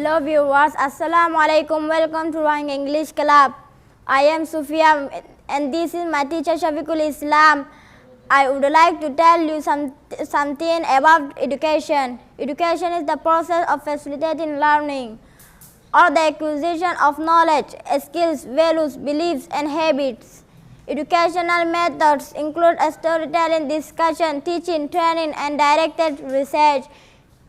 Hello viewers, Assalamu alaikum. Welcome to Rohingya English Club. I am Sufia and this is my teacher Shafiqul Islam. I would like to tell you something about education. Education is the process of facilitating learning or the acquisition of knowledge, skills, values, beliefs and habits. Educational methods include storytelling, discussion, teaching, training and directed research.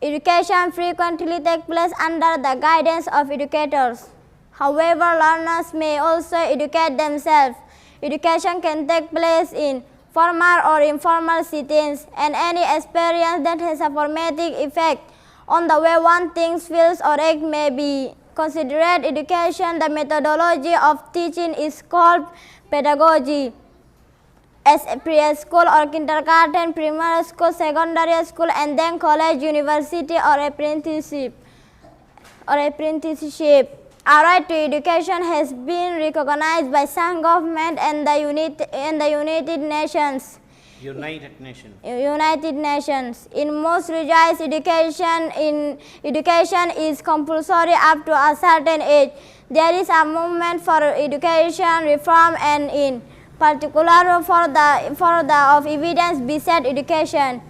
Education frequently takes place under the guidance of educators. However, learners may also educate themselves. Education can take place in formal or informal settings, and any experience that has a formative effect on the way one thinks, feels or acts may be considered education. The methodology of teaching is called pedagogy. As preschool or kindergarten, primary school, secondary school, and then college, university, or apprenticeship. Our right to education has been recognized by some government and the United Nations. United Nations. In most regions, education is compulsory up to a certain age. There is a movement for education reform and in particular for the evidence-based education.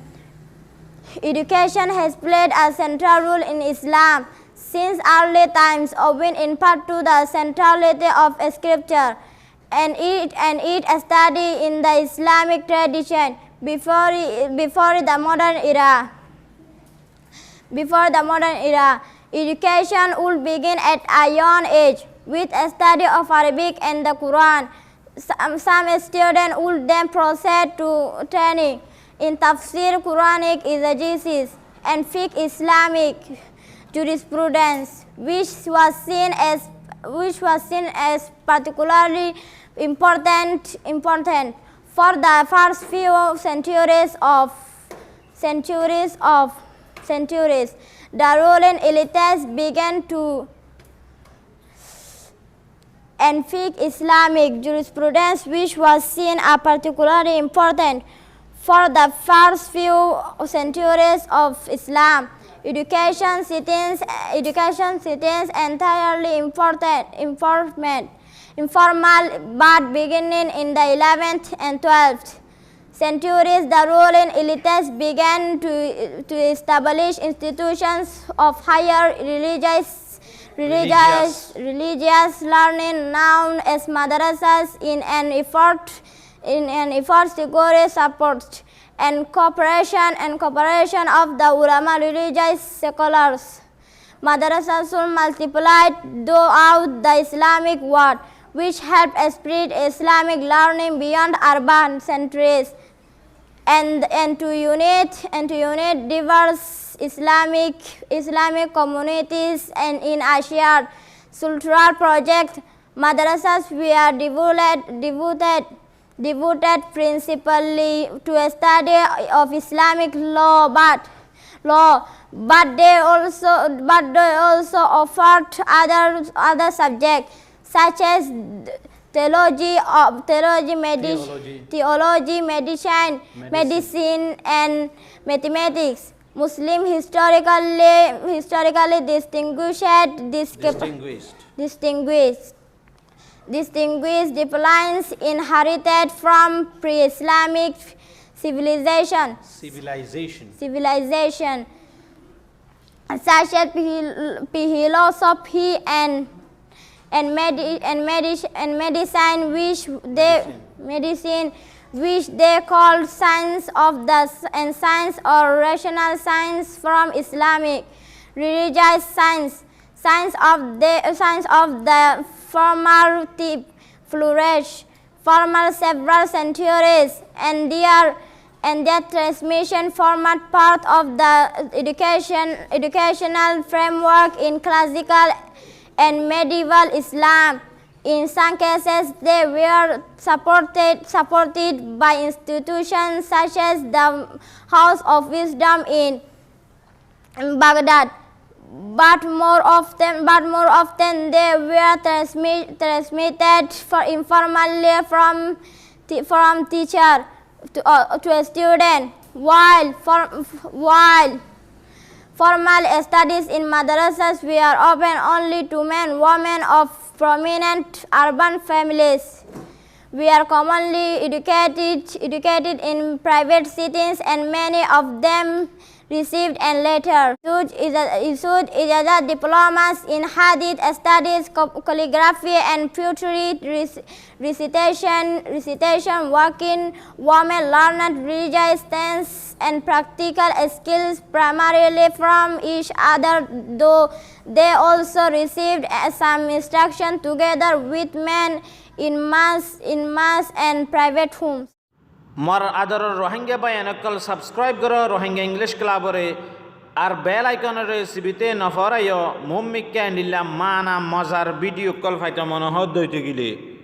Education has played a central role in Islam since early times, owing in part to the centrality of scripture and its study in the Islamic tradition before the modern era. Education would begin at a young age with a study of Arabic and the Quran. Some students would then proceed to training in tafsir, Quranic exegesis, and fiqh Islamic jurisprudence, which was seen as particularly important for the first few centuries. The ruling elites began to and fiqh Islamic jurisprudence, which was seen as particularly important for the first few centuries of Islam. Education settings entirely informal, but beginning in the 11th and 12th centuries, the ruling elites began to establish institutions of higher religious learning known as madrasas in an effort to secure support and cooperation of the ulama, religious scholars. Madrasas soon multiplied throughout the Islamic world, which helped spread Islamic learning beyond urban centers and to unite diverse Islamic communities. And in a shared cultural project, madrasas were devoted principally to a study of Islamic law, but they also offered other subjects such as theology, medicine, and mathematics. Muslim historically distinguished disciplines inherited from pre-Islamic civilization such as philosophy and medicine, which they called science or rational science from Islamic religious science of the former type flourished for several centuries, and their transmission formed part of the educational framework in classical and medieval Islam. In some cases, they were supported by institutions such as the House of Wisdom in Baghdad. But more often they were transmitted informally from teacher to a student, while Formal studies in madrasas were open only to men, women of prominent urban families. We are commonly educated in private settings, and many of them received and later issued diplomas in hadith studies, calligraphy and poetry, recitation, working women learned religious stance and practical skills primarily from each other, though they also received some instruction together with men in mass and private homes. More other Rohingya bayanakal subscribe karo Rohingya English Club re ar bell icon re sibite nafarayo mummik ke nilla mana mazar video call faita mono hoddoite gile